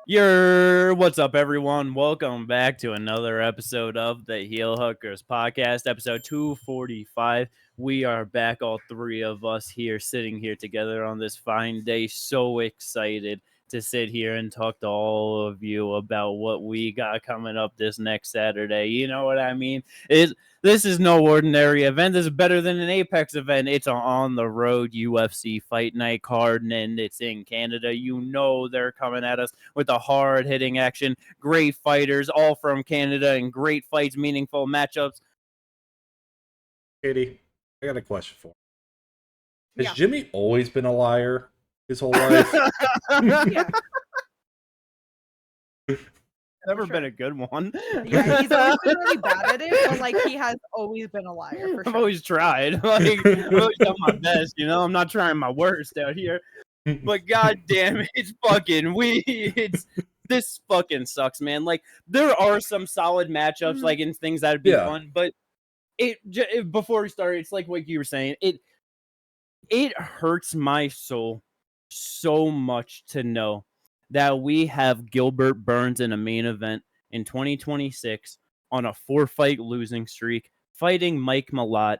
What's up, everyone? Welcome back to another episode of the Heel Hookers podcast, episode 245. We are back, all three of us here, sitting here together on this fine day. So excited to sit here and talk to all of you about what we got coming up this next Saturday. You know what I mean? This is no ordinary event. This is better than an Apex event. It's on the road UFC fight night card, and it's in Canada. You know they're coming at us with a hard-hitting action. Great fighters, all from Canada, and great fights, meaningful matchups. Katie, I got a question for you. Has Jimmy always been a liar his whole life? Yeah. Never been a good one. Yeah, he's always been really bad at it, but like he has always been a liar for sure. I've always tried. Like I've always done my best, you know. I'm not trying my worst out here. But god damn it, this fucking sucks, man. Like there are some solid matchups, like in things that'd be fun, but before we start, it's like you were saying, it hurts my soul so much to know that we have Gilbert Burns in a main event in 2026 on a 4-fight losing streak, fighting Mike MALOTT,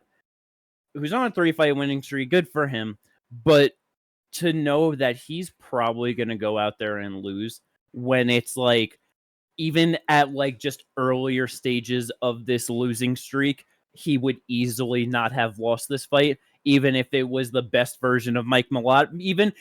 who's on a 3-fight winning streak. Good for him. But to know that he's probably going to go out there and lose when it's like, even at like just earlier stages of this losing streak, he would easily not have lost this fight, even if it was the best version of Mike MALOTT, even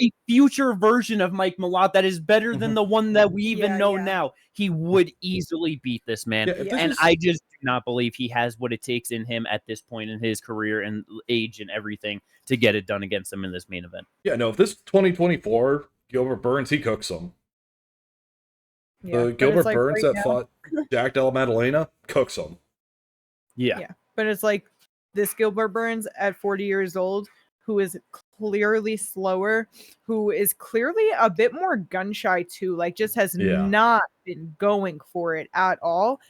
a future version of Mike MALOTT that is better than the one that we even know now. He would easily beat this man. And I just do not believe he has what it takes in him at this point in his career and age and everything to get it done against him in this main event. Yeah, no, if this 2024 Gilbert Burns, he cooks him. Gilbert Burns that fought Jack Della Maddalena cooks him. Yeah. But it's like this Gilbert Burns at 40 years old, who is clearly slower, who is clearly a bit more gun shy too, like just has not been going for it at all.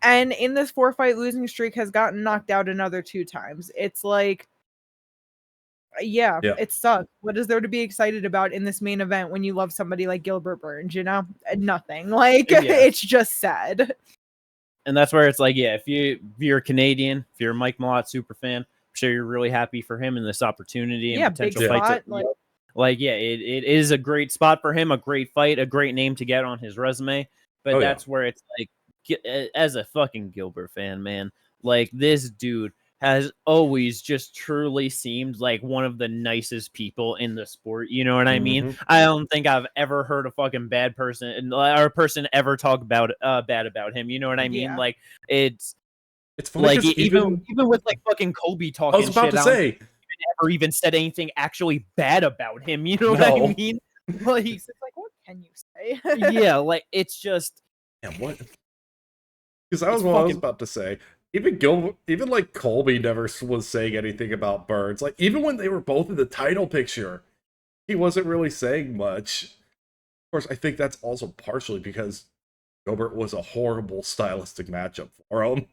And in this 4-fight losing streak has gotten knocked out another 2 times. It's like, it sucks. What is there to be excited about in this main event when you love somebody like Gilbert Burns, you know? Nothing. Like, it's just sad. And that's where it's like, if you're Canadian, if you're a Mike MALOTT super fan, I'm sure you're really happy for him in this opportunity and potential fight. It is a great spot for him, a great fight, a great name to get on his resume. But that's where it's like, as a fucking Gilbert fan, man, like this dude has always just truly seemed like one of the nicest people in the sport. You know what I mean? I don't think I've ever heard a fucking bad person or a person ever talk about bad about him. You know what I mean? Like it's funny, like even with like fucking Kobe talking. I was about to say, never even said anything actually bad about him. You know what I mean? Like, it's like, what can you say? Like it's just what? Because I was about to say. Even like Colby never was saying anything about Burns. Like even when they were both in the title picture, he wasn't really saying much. Of course, I think that's also partially because Gilbert was a horrible stylistic matchup for him.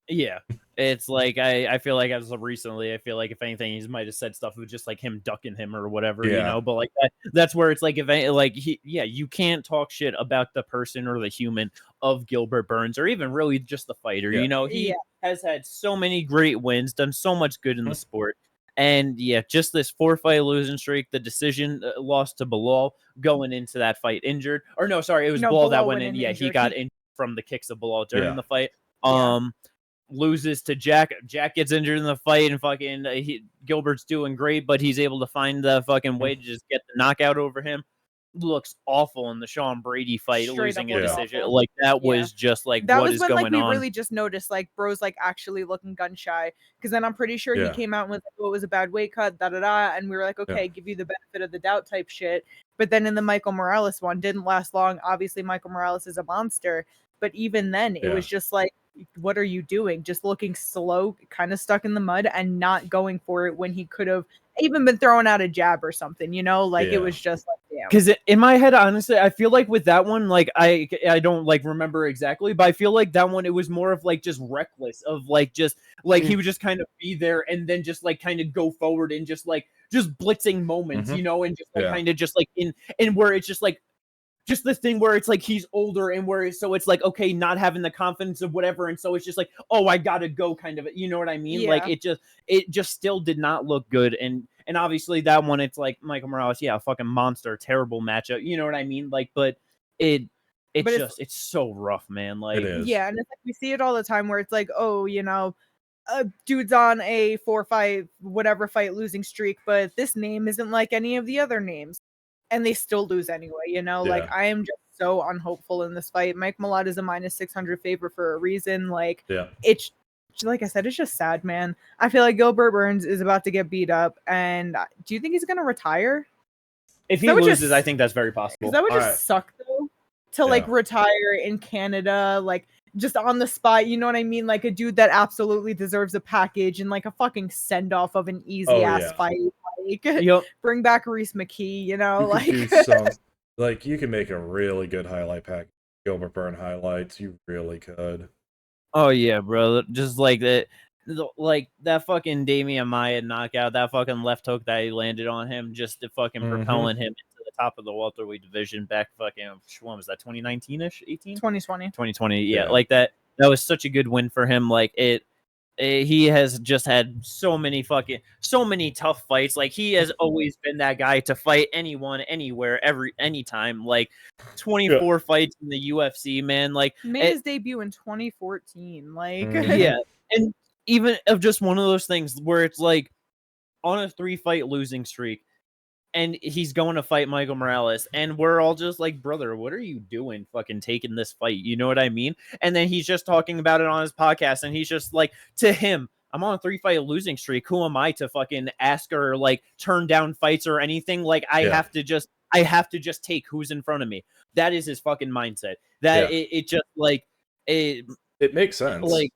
Yeah, it's like I feel like as of recently, I feel like if anything, he might have said stuff with just like him ducking him or whatever, you know. But like that's where it's like you can't talk shit about the person or the human of Gilbert Burns or even really just the fighter. You know, he has had so many great wins, done so much good in the sport. And just this 4-fight losing streak, the decision lost to Bilal going into that fight injured. Or no, sorry, it was Bilal that went in. Yeah, he got injured from the kicks of Bilal during the fight. Loses to Jack. Jack gets injured in the fight, and fucking Gilbert's doing great, but he's able to find the fucking way to just get the knockout over him. Looks awful in the Sean Brady fight, losing a decision. Awful. Like that was just like that what was is when, going like, we on. really just noticed like bro's like actually looking gun shy, because then I'm pretty sure he came out with it was a bad weight cut, and we were like, okay, give you the benefit of the doubt type shit. But then in the Michael Morales one, didn't last long. Obviously, Michael Morales is a monster, but even then, it was just like, what are you doing? Just looking slow, kind of stuck in the mud, and not going for it when he could have even been throwing out a jab or something, you know? Like it was just like, Because in my head, honestly, I feel like with that one, like I don't like remember exactly, but I feel like that one it was more of like just reckless of like just like he would just kind of be there and then just like kind of go forward and just blitzing moments, you know, and just like kind of just like in where it's just like just this thing where it's like he's older and where so it's like okay, not having the confidence of whatever, and so it's just like oh I gotta go kind of, you know what I mean? Like it just still did not look good, and obviously that one it's like Michael Morales, yeah, fucking monster, terrible matchup, you know what I mean? Like, but it's so rough, man. Like it is. Yeah, and it's like we see it all the time where it's like oh you know. Dude's on a 4-5 whatever fight losing streak, but this name isn't like any of the other names. And they still lose anyway, you know? Like, I am just so unhopeful in this fight. Mike MALOTT is a -600 favorite for a reason. Like, it's, like I said, it's just sad, man. I feel like Gilbert Burns is about to get beat up. And do you think he's going to retire? If he loses, I think that's very possible. That would just suck, though, to, like, retire in Canada, like, just on the spot, you know what I mean? Like, a dude that absolutely deserves a package and, like, a fucking send-off of an easy-ass fight. Like, bring back Reese McKee, you know? You like, could do some, like, you can make a really good highlight pack. Gilbert Burn highlights. You really could. Oh, yeah, bro. Just like that. Like that fucking Damian Maia knockout, that fucking left hook that he landed on him, just to fucking propelling him into the top of the welterweight division back fucking, when was that, 2019-ish? 18? 2020, yeah. Like that was such a good win for him. Like he has just had so many tough fights. Like he has always been that guy to fight anyone, anywhere, anytime. Like 24 fights in the UFC, man. Like made his debut in 2014. Like and even of just one of those things where it's like on a 3-fight losing streak, and he's going to fight Michael Morales, and we're all just like, brother, what are you doing fucking taking this fight? You know what I mean? And then he's just talking about it on his podcast, and he's just like, to him, I'm on a 3-fight losing streak. Who am I to fucking ask or like turn down fights or anything? Like I have to just take who's in front of me. That is his fucking mindset. That it just like it makes sense. Like,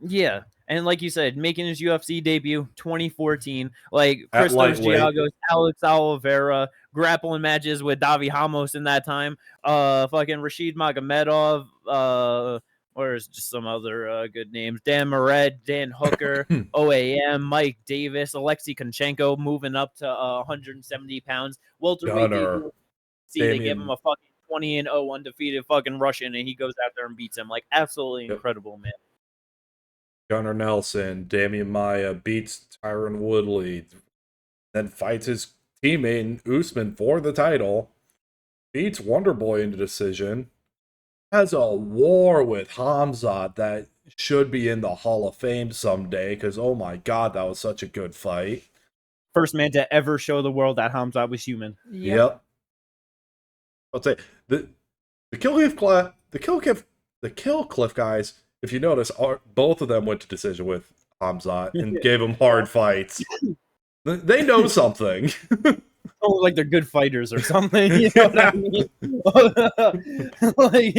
yeah. And like you said, making his UFC debut, 2014, like Christos Giagos, Alex Oliveira, grappling matches with Davi Ramos in that time, fucking Rashid Magomedov, or is just some other good names, Dan Moret, Dan Hooker, OAM, Mike Davis, Alexei Konchenko moving up to 170 pounds. Welterweight debut. They give him a fucking 20-0 undefeated fucking Russian, and he goes out there and beats him. Like, absolutely incredible, man. Gunnar Nelson, Damian Maia beats Tyron Woodley, then fights his teammate Usman for the title, beats Wonderboy in the decision, has a war with Hamzat that should be in the Hall of Fame someday, because oh my god, that was such a good fight. First man to ever show the world that Hamzat was human. Yep. I'll say the Kill Cliff guys, if you notice, both of them went to decision with Hamzat and gave him hard fights. They know something. Oh, like they're good fighters or something. You know what I mean? Like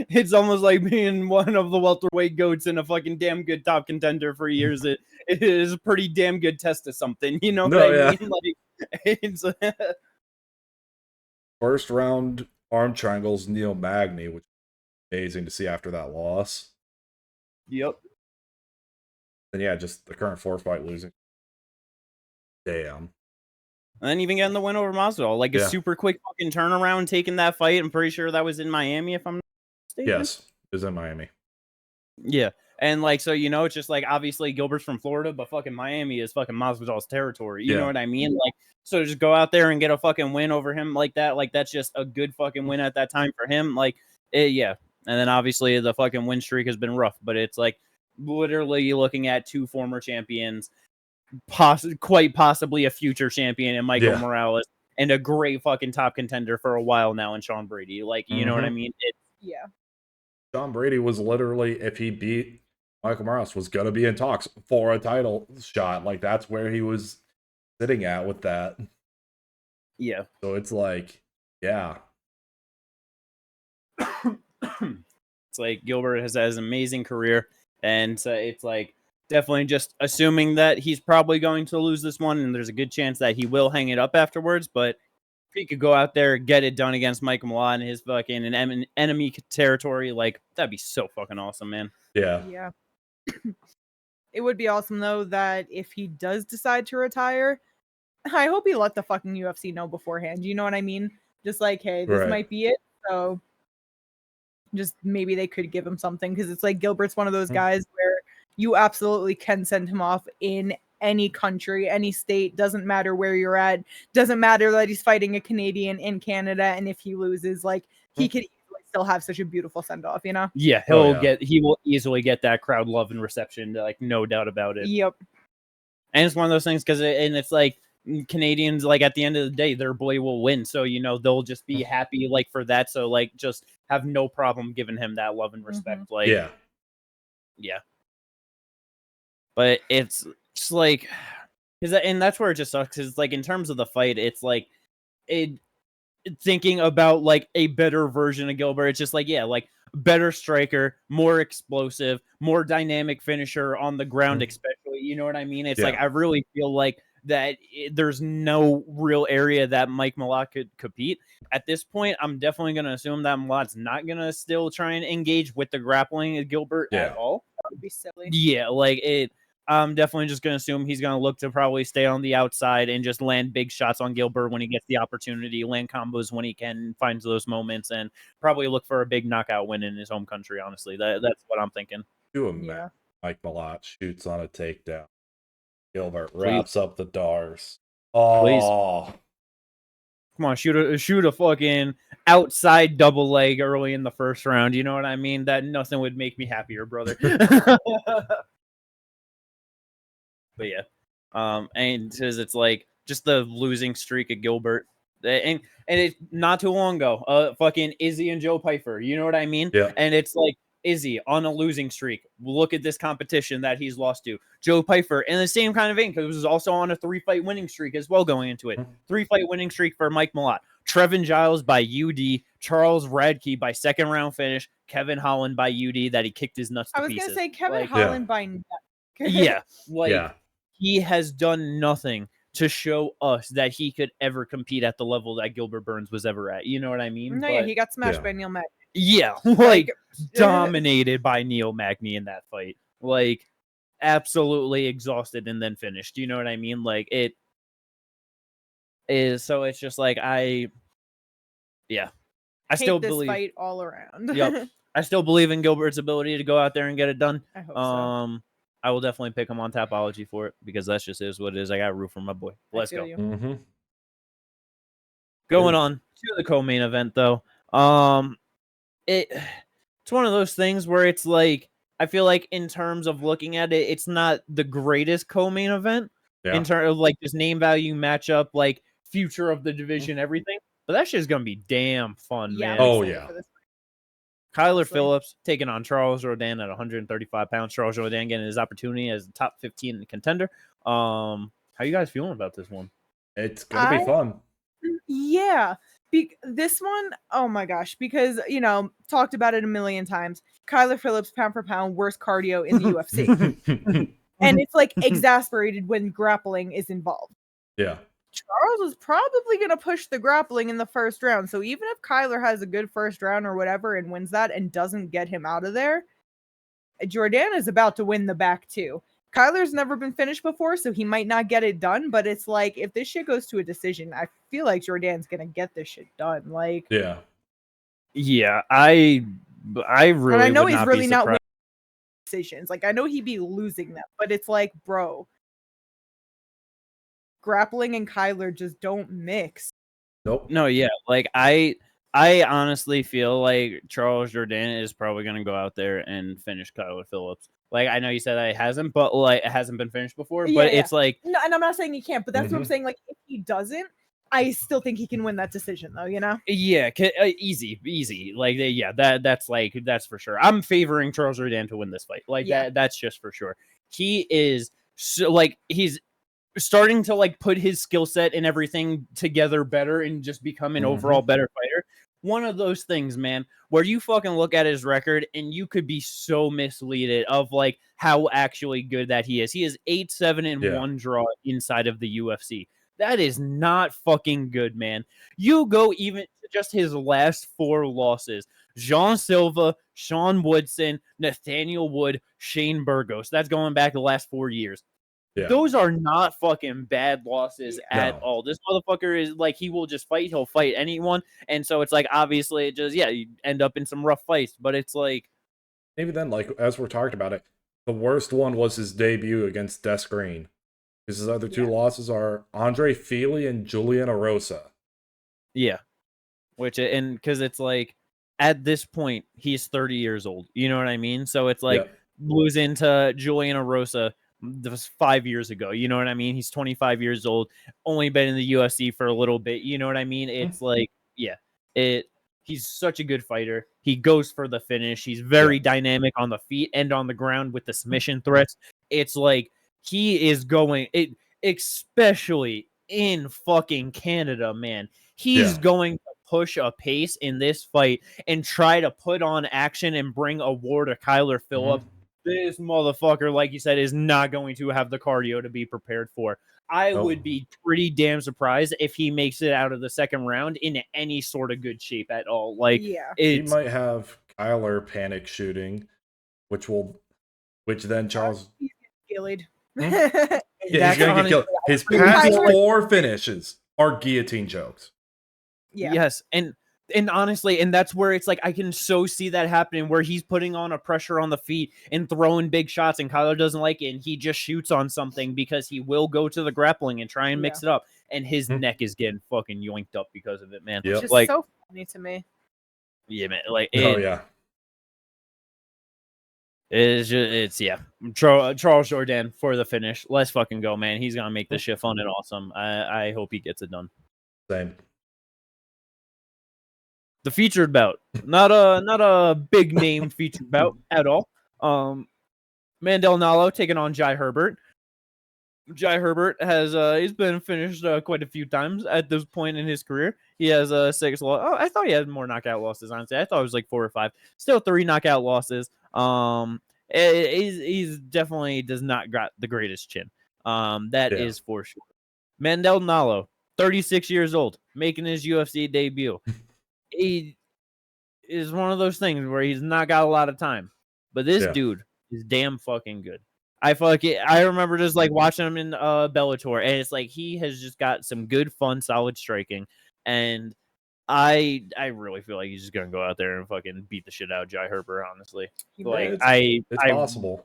it's almost like being one of the welterweight goats and a fucking damn good top contender for years. It is a pretty damn good test of something. You know what I mean? Like it's first round arm triangles Neil Magny, which is amazing to see after that loss. Yep. And yeah, just the current 4-fight losing. Damn. And then even getting the win over Masvidal, like a super quick fucking turnaround, taking that fight. I'm pretty sure that was in Miami, if I'm not mistaken. Yes, it was in Miami. Yeah, and like so, you know, it's just like obviously Gilbert's from Florida, but fucking Miami is fucking Masvidal's territory. You know what I mean? Like, so just go out there and get a fucking win over him like that. Like that's just a good fucking win at that time for him. Like, yeah. And then obviously the fucking win streak has been rough, but it's like literally looking at 2 former champions, quite possibly a future champion in Michael Morales, and a great fucking top contender for a while now in Sean Brady. Like, you know what I mean? Sean Brady was literally, if he beat Michael Morales, was going to be in talks for a title shot. Like, that's where he was sitting at with that. Yeah. So it's like, yeah. It's like Gilbert has an amazing career, and it's like definitely just assuming that he's probably going to lose this one, and there's a good chance that he will hang it up afterwards, but he could go out there, get it done against Mike MALOTT in his fucking enemy territory, like that'd be so fucking awesome, man. Yeah. It would be awesome though that if he does decide to retire, I hope he let the fucking UFC know beforehand. You know what I mean? Just like, hey, this might be it. So just maybe they could give him something, because it's like Gilbert's one of those guys where you absolutely can send him off in any country, any state, doesn't matter where you're at, doesn't matter that he's fighting a Canadian in Canada, and if he loses, like he could easily still have such a beautiful send off, you know? Yeah, he will easily get that crowd love and reception, like no doubt about it. Yep. And it's one of those things because it's like Canadians, like at the end of the day, their boy will win, so you know they'll just be happy like for that. So like just have no problem giving him that love and respect. Like yeah. But it's just like, and that's where it just sucks. Is like in terms of the fight, it's like thinking about like a better version of Gilbert. It's just like like better striker, more explosive, more dynamic finisher on the ground, especially. You know what I mean? It's like I really feel like that there's no real area that Mike MALOTT could compete. At this point, I'm definitely going to assume that MALOTT's not going to still try and engage with the grappling of Gilbert at all. That would be silly. Yeah, like I'm definitely just going to assume he's going to look to probably stay on the outside and just land big shots on Gilbert when he gets the opportunity, land combos when he can, finds those moments, and probably look for a big knockout win in his home country, honestly. That's what I'm thinking. Mike MALOTT shoots on a takedown. Gilbert wraps up the Dars. Come on, shoot a fucking outside double leg early in the first round. You know what I mean? That nothing would make me happier, brother. But yeah, and it's like just the losing streak of Gilbert, and it's not too long ago, fucking Izzy and Joe Pyfer. You know what I mean? Yeah. And it's like Izzy on a losing streak. Look at this competition that he's lost to. Joe Pyfer in the same kind of vein, because it was also on a 3-fight winning streak as well going into it. 3-fight winning streak for Mike MALOTT. Trevin Giles by UD, Charles Radke by second round finish, Kevin Holland by UD that he kicked his nuts to pieces. I was gonna say Kevin Holland by he has done nothing to show us that he could ever compete at the level that Gilbert Burns was ever at. You know what I mean? No, he got smashed by Neil Magny. Yeah, like dominated by Neil Magny in that fight. Like absolutely exhausted and then finished. You know what I mean? Like it is. So it's just like I still this believe fight all around. Yep. I still believe in Gilbert's ability to go out there and get it done. I hope so. I will definitely pick him on Tapology for it, because that's just is what it is. I got root for my boy. Let's go. Going on to the co-main event though. It's one of those things where it's like I feel like in terms of looking at it, it's not the greatest co-main event in terms of like just name value matchup, like future of the division, everything. But that shit's gonna be damn fun, man. Oh yeah. Kyler Phillips taking on Charles Jourdain at 135 pounds. Charles Jourdain getting his opportunity as a top 15 contender. How you guys feeling about this one? It's gonna be fun. Yeah. This one, oh my gosh, because, you know, talked about it a million times. Kyler Phillips, pound for pound, worst cardio in the UFC. And it's like exasperated when grappling is involved. Yeah. Charles is probably going to push the grappling in the first round. So even if Kyler has a good first round or whatever and wins that and doesn't get him out of there, Jourdain is about to win the back too. Kyler's never been finished before, so he might not get it done. But it's like, if this shit goes to a decision, I feel like Jourdain's going to get this shit done. Like, yeah, I really, and I know he's really be not winning decisions. Like, I know he'd be losing them, but it's like, bro, grappling and Kyler just don't mix. Nope. No, yeah. Like I honestly feel like Charles Jourdain is probably gonna go out there and finish Kyler Phillips. Like I know you said that it hasn't, but like it hasn't been finished before. But it's like no, and I'm not saying he can't, but that's what I'm saying. Like if he doesn't, I still think he can win that decision, though. You know? Yeah, easy. Like that's for sure. I'm favoring Charles Jourdain to win this fight. Like that's just for sure. He is so like he's starting to like put his skill set and everything together better and just become an overall better fighter. One of those things, man, where you fucking look at his record and you could be so misleaded of like how actually good that he is. He is 8-7-1 draw inside of the UFC. That is not fucking good, man. You go even to just his last 4 losses. Jean Silva, Sean Woodson, Nathaniel Wood, Shane Burgos. That's going back the last 4 years. Yeah. Those are not fucking bad losses at all. This motherfucker is like, he will just fight. He'll fight anyone. And so it's like, obviously, it just, you end up in some rough fights. But it's like, maybe then, like, as we're talking about it, the worst one was his debut against Des Green. His other 2 losses are Andre Fili and Julian Erosa. Yeah. And because it's like, at this point, he's 30 years old. You know what I mean? So it's like, losing to Julian Erosa, that was 5 years ago. You know what I mean? He's 25 years old, only been in the UFC for a little bit. You know what I mean? It's like, he's such a good fighter. He goes for the finish. He's very dynamic on the feet and on the ground with the submission threats. It's like, he is going, especially in fucking Canada, man. He's going to push a pace in this fight and try to put on action and bring a war to Kyler Phillips. This motherfucker, like you said, is not going to have the cardio to be prepared for. I would be pretty damn surprised if he makes it out of the second round in any sort of good shape at all. Like, he might have Kyler panic shooting, which then Charles. He's getting he's gonna get killed. His past 4 finishes are guillotine chokes. Yes, and honestly, and that's where it's like, I can so see that happening, where he's putting on a pressure on the feet and throwing big shots, and Kyler doesn't like it, and he just shoots on something because he will go to the grappling and try and mix it up, and his neck is getting fucking yoinked up because of it, man. Which is like, so funny to me. Yeah, man. Like, Charles Jourdain for the finish. Let's fucking go, man. He's gonna make this shit fun and awesome. I hope he gets it done. Same. The featured bout, not a big name featured bout at all. Mandel Nalo taking on Jai Herbert. Jai Herbert has he's been finished quite a few times at this point in his career. He has 6 losses. Oh, I thought he had more knockout losses. Honestly, I thought it was like 4 or 5. Still 3 knockout losses. He's definitely does not got the greatest chin. That is for sure. Mandel Nalo, 36 years old, making his UFC debut. He is one of those things where he's not got a lot of time, but this dude is damn fucking good. I remember just like watching him in Bellator, and it's like, he has just got some good, fun, solid striking, and I really feel like he's just gonna go out there and fucking beat the shit out of Jai Herbert. Honestly, it's possible.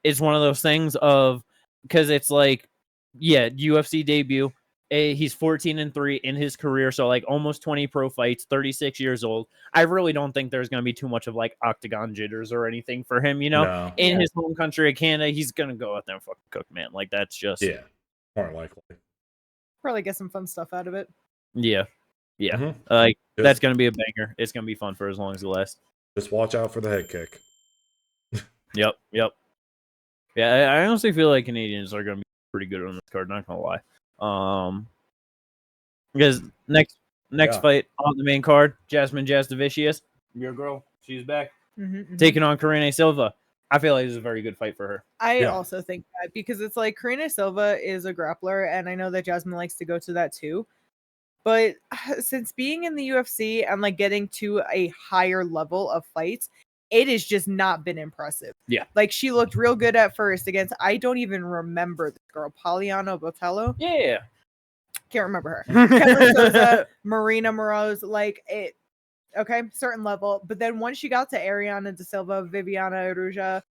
It's one of those things of, because it's like, UFC debut. He's 14-3 in his career, so like almost 20 pro fights, 36 years old. I really don't think there's going to be too much of like octagon jitters or anything for him, you know? No. In his home country of Canada, he's going to go out there and fucking cook, man. Like, that's just... Yeah, more likely. Probably get some fun stuff out of it. Yeah. Like, that's going to be a banger. It's going to be fun for as long as it lasts. Just watch out for the head kick. Yep. Yeah, I honestly feel like Canadians are going to be pretty good on this card, not going to lie. Because next fight on the main card, Jasmine Jasdavicius, your girl, she's back, taking on Karine Silva. I feel like this is a very good fight for her. I also think that, because it's like, Karine Silva is a grappler, and I know that Jasmine likes to go to that too. But since being in the UFC and like getting to a higher level of fights, it has just not been impressive. Yeah. Like, she looked real good at first against, I don't even remember this girl, Poliana Botello. Yeah. Can't remember her. Kevin Souza, Marina Moroz, like, it, okay, certain level. But then once she got to Ariana De Silva, Viviana Aruja,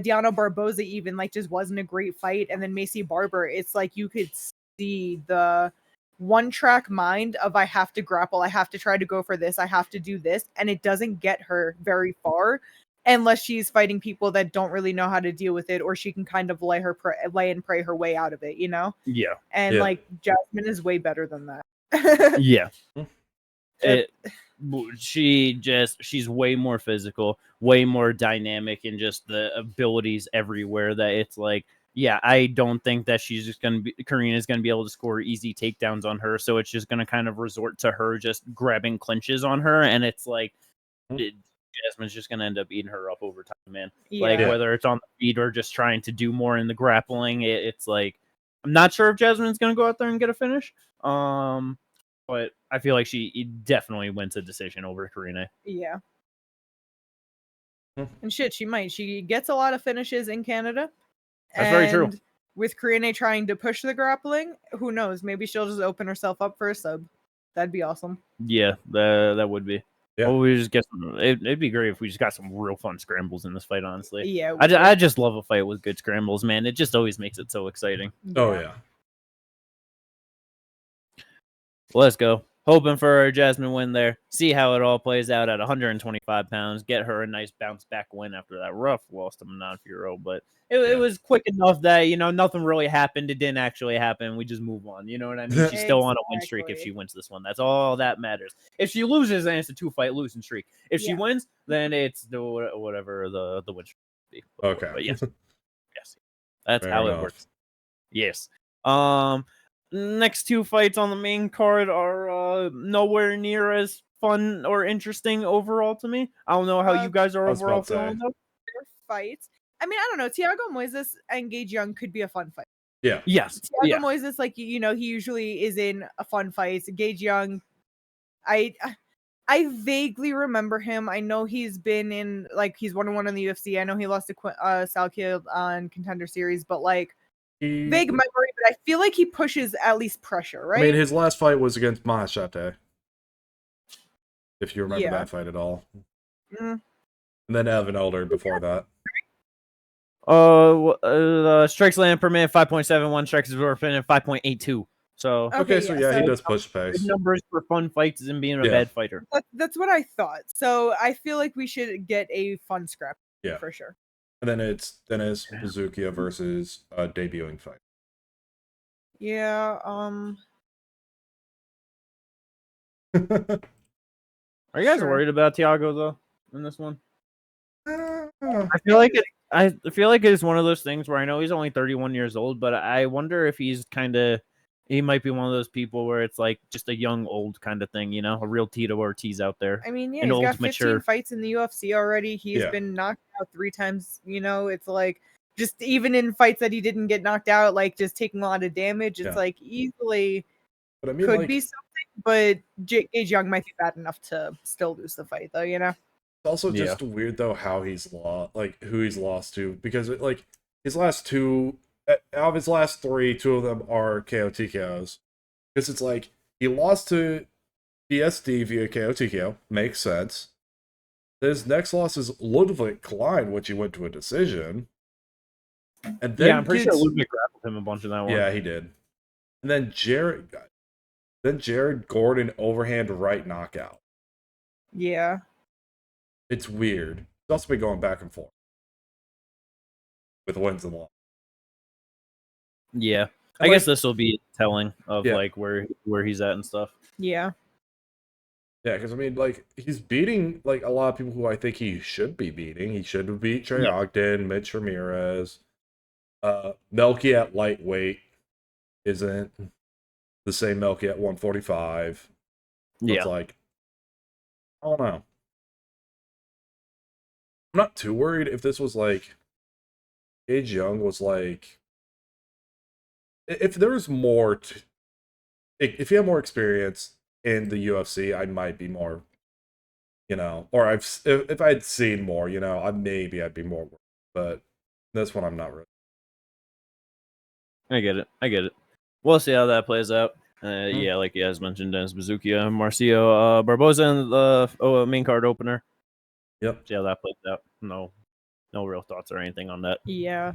Diana Barboza even, like, just wasn't a great fight. And then Macy Barber, it's like you could see the one-track mind of, I have to grapple, I have to try to go for this, I have to do this, and it doesn't get her very far unless she's fighting people that don't really know how to deal with it, or she can kind of lay and pray her way out of it, you know? Yeah. And like, Jasmine is way better than that. Yeah. She's way more physical, way more dynamic, and just the abilities everywhere, that it's like, I don't think that she's just going to be, Karina's going to be able to score easy takedowns on her. So it's just going to kind of resort to her just grabbing clinches on her. And it's like, Jasmine's just going to end up eating her up over time, man. Like, whether it's on the feet or just trying to do more in the grappling, it's like, I'm not sure if Jasmine's gonna go out there and get a finish. But I feel like she definitely wins a decision over Karine. Yeah. And shit, she might. She gets a lot of finishes in Canada. That's very true. With Karine trying to push the grappling, who knows? Maybe she'll just open herself up for a sub. That'd be awesome. Yeah, that would be. Yeah. Well, we just get it'd be great if we just got some real fun scrambles in this fight, honestly. Yeah. I just love a fight with good scrambles, man. It just always makes it so exciting. Oh, yeah. Let's go. Hoping for a Jasmine win there. See how it all plays out at 125 pounds. Get her a nice bounce back win after that rough loss to Montefiore. But it was quick enough that, nothing really happened. It didn't actually happen. We just move on. You know what I mean? She's still on a win streak if she wins this one. That's all that matters. If she loses, then it's a 2-fight losing streak. If she wins, then it's whatever the win streak will be. Okay. But yes. That's Fair how enough. it works. Yes. Next 2 fights on the main card are nowhere near as fun or interesting overall to me. I don't know how you guys are overall feeling though. Fights. I mean, I don't know. Thiago Moises and Gage Young could be a fun fight. Yeah. Yes. Thiago Moises, he usually is in a fun fight. Gage Young, I vaguely remember him. I know he's been in he's 1-1 in the UFC. I know he lost to Salkiel on Contender Series, but vague memory, but I feel like he pushes at least pressure, right? I mean, his last fight was against Mahashate. If you remember that fight at all. And then Evan Elder before that. Strikes land per minute 5.71, strikes per minute 5.82. So okay, so he does push pace. Good numbers for fun fights and being a bad fighter. That's what I thought. So I feel like we should get a fun scrap. Yeah, for sure. And then it's Bazookia versus debuting fight. Yeah. Are you guys worried about Thiago though in this one? I feel like it is one of those things where I know he's only 31 years old, but I wonder if he might be one of those people where it's just a young old kind of thing, a real Tito Ortiz out there. I mean, he's got 15 fights in the UFC already. He's been knocked out 3 times. It's just even in fights that he didn't get knocked out, just taking a lot of damage. It's easily could be something, but Gage Young might be bad enough to still lose the fight, though. It's also just weird though how he's lost, who he's lost to, because his last 2. Out of his last 3, 2 of them are KO TKOs. Because it's he lost to PSD via KO TKO. Makes sense. His next loss is Ludwig Klein, which he went to a decision. And then I'm pretty sure Ludwig grappled him a bunch of that one. Yeah, he did. And then Jared Gordon overhand right knockout. Yeah. It's weird. It's also been going back and forth with wins and losses. Yeah, I guess this will be telling of where he's at and stuff. Yeah. Yeah, because I mean, he's beating a lot of people who I think he should be beating. He should have beat Trey Ogden, Mitch Ramirez, Melky at lightweight isn't the same Melky at 145. So it's I don't know. I'm not too worried if this was Gage Young was if there was more, if he had more experience in the UFC, I might be more, or if I'd seen more, maybe I'd be more worried. But this one, I'm not really. I get it. We'll see how that plays out. Yeah, like you guys mentioned, Dennis Bazookia, Marcio Barboza in the main card opener. Yep. See how that plays out. No real thoughts or anything on that. Yeah.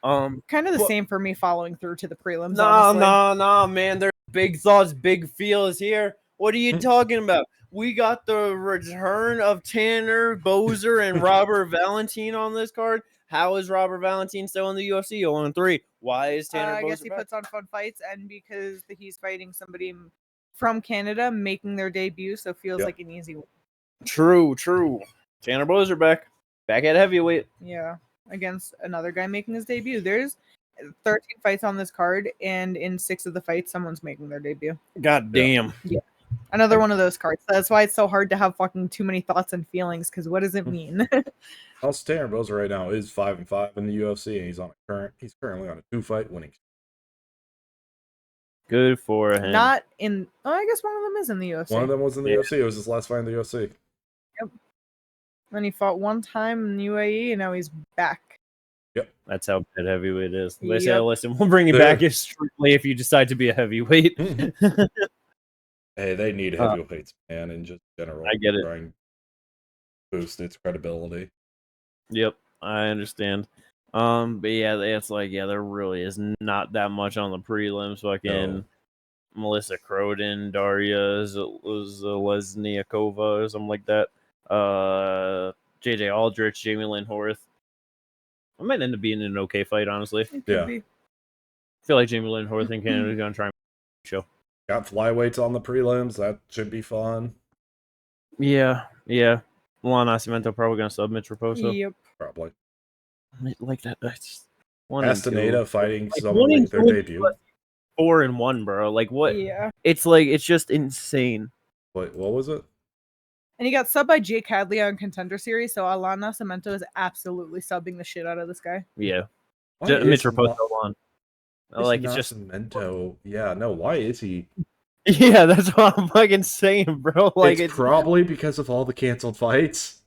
Kind of the same for me following through to the prelims. No, man. There's big thoughts, big feels here. What are you talking about? We got the return of Tanner Boser and Robert Valentin on this card. How is Robert Valentin still in the UFC 0-3? Why is Tanner Boser I guess he puts on fun fights, and because he's fighting somebody from Canada making their debut, so feels like an easy one. True. Tanner Boser back at heavyweight. Yeah. Against another guy making his debut. There's 13 fights on this card, and in 6 of the fights, someone's making their debut. God damn. Yeah. Another one of those cards. That's why it's so hard to have fucking too many thoughts and feelings, because what does it mean? Also, Tanner Boser right now is 5-5 in the UFC, and he's currently on a 2-fight winning. Good for him. Not in. Oh, I guess one of them is in the UFC. One of them was in the UFC. It was his last fight in the UFC. Yep. Then he fought one time in the UAE, and now he's back. Yep. That's how bad heavyweight is. They say, listen, we'll bring you back strictly if you decide to be a heavyweight. Hey, they need heavyweights, man, in just general. I get it. Trying to boost its credibility. Yep, I understand. But yeah, it's like, there really is not that much on the prelims. Fucking Melissa Croden, Daria Zelezniakova, or something like that. JJ Aldrich, Jamie Lynn Horth. I might end up being an okay fight, honestly. Yeah. I feel like Jamie Lynn Horth in Canada is going to try and show. Got flyweights on the prelims. That should be fun. Yeah. Luan Nascimento probably going to sub Mitch Raposo. Yep. Probably. Like that. Castaneda fighting someone like their debut. 4-1, bro. Like what? Yeah. It's like it's just insane. What was it? And he got subbed by Jake Hadley on Contender Series, so Alana Cemento is absolutely subbing the shit out of this guy. Yeah. Mitch Raposo won. Like it's just Cemento. Yeah, no, why is he? Yeah, that's what I'm fucking saying, bro. Like it's probably because of all the canceled fights.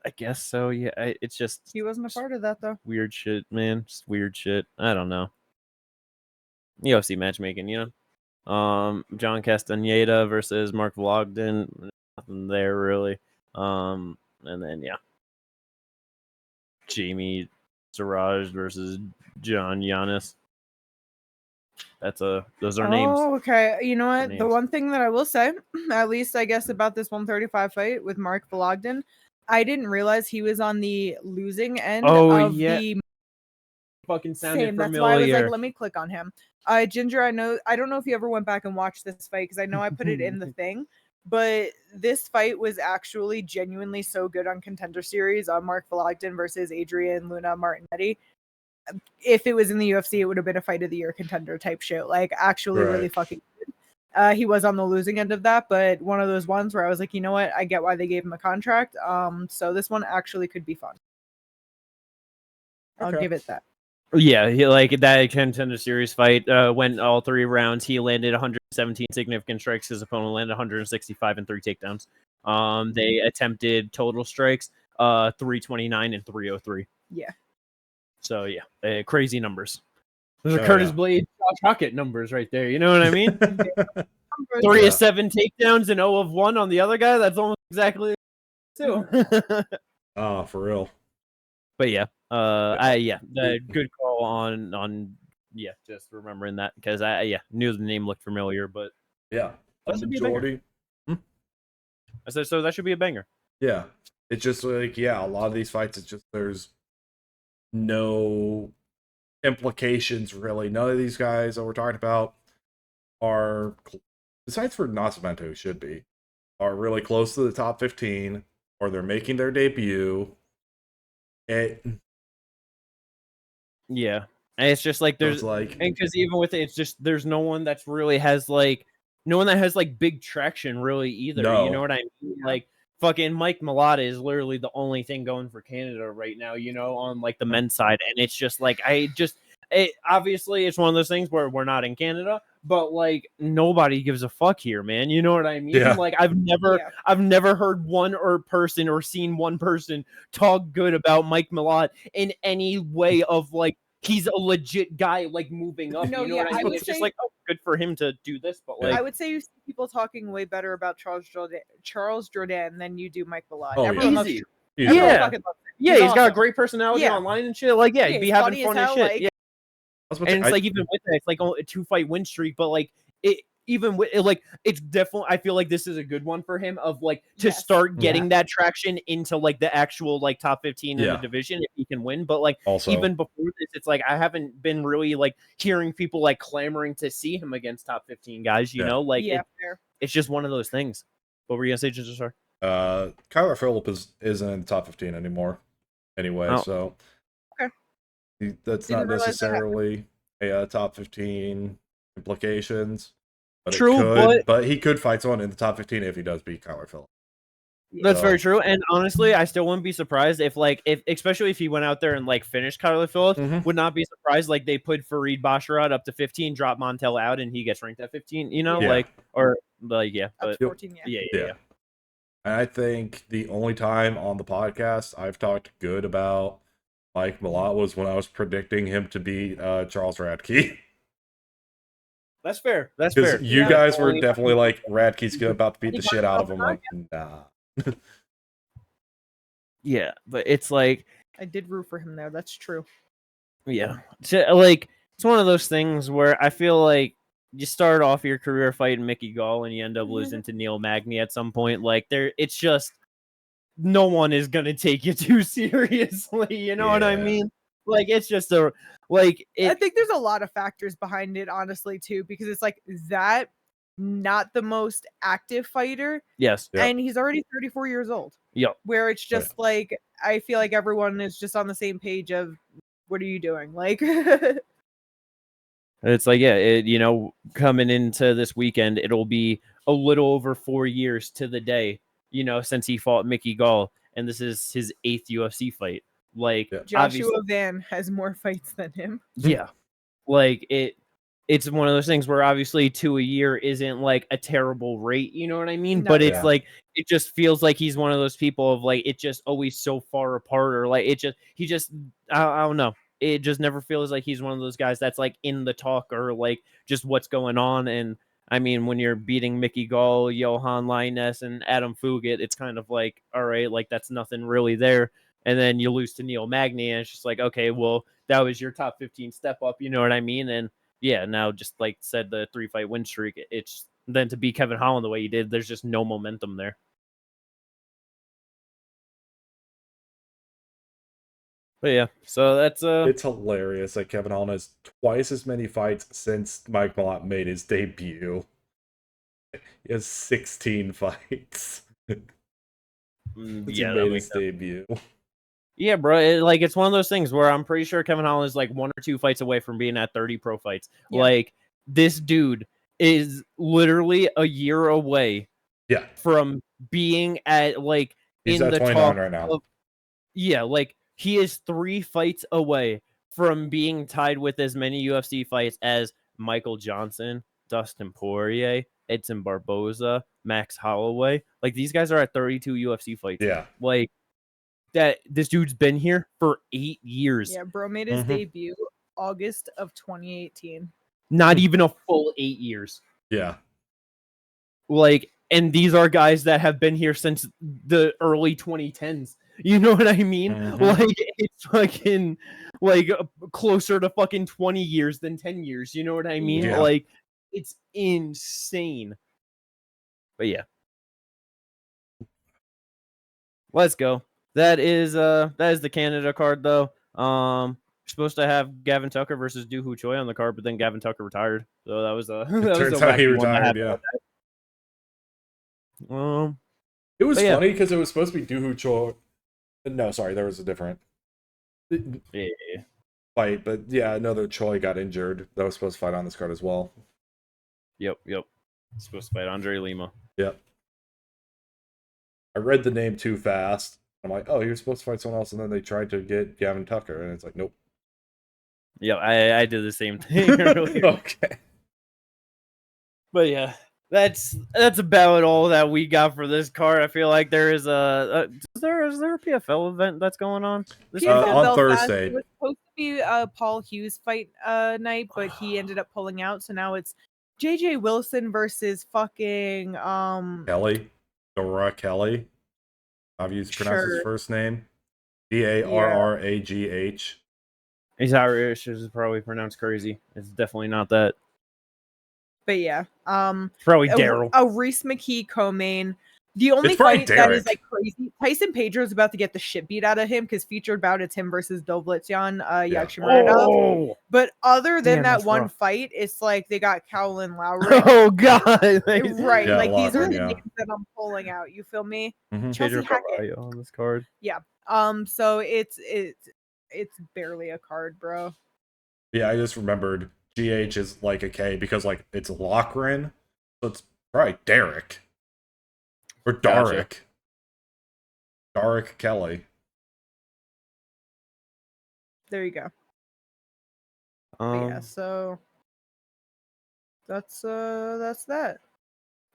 I guess so. Yeah, it's just he wasn't a part of that though. Weird shit, man. Just weird shit. I don't know. UFC matchmaking, John Castaneda versus Mark Vlogden. Nothing there really. And then Jamie Siraj versus John Giannis. Those are names. Oh, okay. You know what? The one thing that I will say, at least I guess about this 135 fight with Mark Vlogden, I didn't realize he was on the losing end of the fucking sounded familiar. That's why I was like, let me click on him. Ginger, I don't know if you ever went back and watched this fight because I know I put it in the thing, but this fight was actually genuinely so good on Contender Series on Mark Vlogden versus Adrian Luna Martinetti. If it was in the UFC, it would have been a fight of the year contender type shit. Like actually really fucking good. He was on the losing end of that, but one of those ones where I was like, you know what? I get why they gave him a contract. So this one actually could be fun. I'll give it that. Yeah, he like that Contender Series fight went all 3 rounds. He landed 117 significant strikes. His opponent landed 165 and 3 takedowns. They attempted total strikes 329 and 303. Yeah. So crazy numbers. Those are Curtis Blade, Josh Rocket numbers right there. You know what I mean? 3 of 7 takedowns and 0 of 1 on the other guy. That's almost exactly 2. Oh, for real. But the good call on just remembering that because I knew the name looked familiar, but that should be majority. I said so that should be a banger. Yeah, it's just like a lot of these fights. It's just there's no implications really. None of these guys that we're talking about are, besides for Nascimento, are really close to the top 15 or they're making their debut. And it's just like there's and because even with it, it's just there's no one that's really has big traction really either. You know what I mean? Like fucking Mike MALOTT is literally the only thing going for Canada right now, on like the men's side. And it's just like, obviously it's one of those things where we're not in Canada, but like nobody gives a fuck here, man. You know what I mean? Yeah. Like I've never heard one person or seen one person talk good about Mike MALOTT in any way of like, he's a legit guy, like moving up. You know what I mean? It's just like, good for him to do this, but like, I would say you see people talking way better about Charles Jourdain than you do Mike MALOTT. Oh, Everyone loves easy. He's got a great personality online and shit. Like, he'd be having fun and shit. Like, and it's like even with that, it's like a 2-fight win streak, but like even with like it's definitely I feel like this is a good one for him of like to start getting that traction into like the actual like top 15 in the division if he can win. But like also, even before this, it's like I haven't been really like hearing people like clamoring to see him against top 15 guys, you know, like it's just one of those things. What were you gonna say, Ginger? Sorry. Kyler Phillip isn't in the top 15 anymore anyway, so that's not necessarily a top 15 implications. But true, but he could fight someone in the top 15 if he does beat Kyler Phillip. That's very true. And honestly, I still wouldn't be surprised if especially if he went out there and finished Kyler Phillips, would not be surprised they put Fareed Basharat up to 15, drop Montel out, and he gets ranked at 15. But 14, yeah. And I think the only time on the podcast I've talked good about Mike MALOTT was when I was predicting him to beat Charles Radke. That's fair. That's fair. You guys were definitely like, Radke's about to beat the shit out of him. Like, nah. Yeah, but it's like I did root for him there. That's true. Yeah, it's one of those things where I feel like you start off your career fighting Mickey Gall and you end up losing to Neil Magny at some point. It's just no one is gonna take you too seriously. You know what I mean? It's just I think there's a lot of factors behind it, honestly, too, because it's that not the most active fighter. Yes. Yep. And he's already 34 years old. Yep. Where it's just I feel like everyone is just on the same page of what are you doing? It's coming into this weekend, it'll be a little over 4 years to the day, since he fought Mickey Gall, and this is his 8th UFC fight. Joshua Van has more fights than him. Yeah. It's one of those things where obviously 2 a year isn't a terrible rate, you know what I mean? No, but it's it just feels like he's one of those people of it's just always so far apart, or I don't know. It just never feels like he's one of those guys that's in the talk or just what's going on. And I mean, when you're beating Mickey Gall, Johan Lainez, and Adam Fugit, it's kind of all right, that's nothing really there. And then you lose to Neil Magny, and it's just okay, well, that was your top 15 step up, you know what I mean? And yeah, now just said the 3-fight win streak, it's then to beat Kevin Holland the way he did, there's just no momentum there. But yeah, so that's it's hilarious that Kevin Holland has twice as many fights since Mike MALOTT made his debut. He has 16 fights. Since he made his debut. Yeah, bro. It's one of those things where I'm pretty sure Kevin Holland is 1 or 2 fights away from being at 30 pro fights. Yeah. This dude is literally a year away. Yeah. From being at he's in at the 29 top right now. He is 3 fights away from being tied with as many UFC fights as Michael Johnson, Dustin Poirier, Edson Barboza, Max Holloway. These guys are at 32 UFC fights. Yeah. That this dude's been here for 8 years. Yeah, bro made his debut August of 2018. Not even a full 8 years. Yeah. And these are guys that have been here since the early 2010s. You know what I mean? It's fucking closer to fucking 20 years than 10 years. You know what I mean? Yeah. It's insane. But yeah. Let's go. That is the Canada card though. We're supposed to have Gavin Tucker versus Doo Ho Choi on the card, but then Gavin Tucker retired. So that was turns out he retired, yeah. It was funny because it was supposed to be Doo Ho Choi. No, sorry, there was a different fight, but yeah, another Choi got injured. That was supposed to fight on this card as well. Yep. Supposed to fight Andre Lima. Yep. I read the name too fast. I'm like, oh, he was supposed to fight someone else, and then they tried to get Gavin Tucker, and it's nope. Yeah, I did the same thing earlier. Okay. But yeah, that's about all that we got for this card. I feel like there is is there a PFL event that's going on on Thursday? It was supposed to be Paul Hughes fight night, but he ended up pulling out. So now it's JJ Wilson versus fucking Kelly, Dora Kelly. How do you pronounce his first name? Darragh. He's Irish, is probably pronounced crazy. It's definitely not that. But yeah, probably Daryl. A Reese McKee co-main. The only fight that is crazy. Tyson Pedro's about to get the shit beat out of him because featured bout it's him versus Dovletyan Yakshimuradov. But other than that one fight, it's they got Cowlin Lowry. Oh god, right? Yeah, these are the names that I'm pulling out. You feel me? Pedro Carvalho on this card. Yeah. So it's barely a card, bro. Yeah, I just remembered GH is a K because it's Lochran, so it's probably Derek or Darek. Darrick Kelly. There you go. Yeah, so that's that.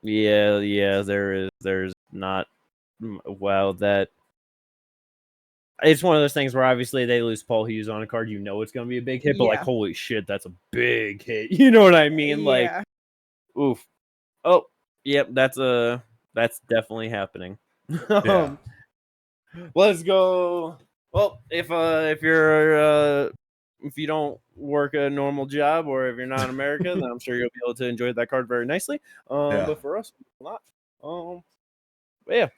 Yeah, there's not that it's one of those things where obviously they lose Paul Hughes on a card, you know it's gonna be a big hit, but like holy shit, that's a big hit. You know what I mean? Like oof. Oh, yep, that's definitely happening. Yeah. Let's go. Well, if you don't work a normal job or if you're not in America, then I'm sure you'll be able to enjoy that card very nicely. But for us, not. But yeah.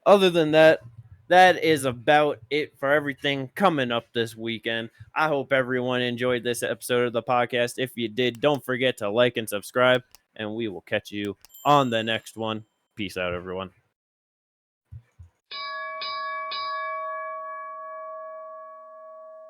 Other than that, that is about it for everything coming up this weekend. I hope everyone enjoyed this episode of the podcast. If you did, don't forget to like and subscribe, and we will catch you on the next one. Peace out, everyone.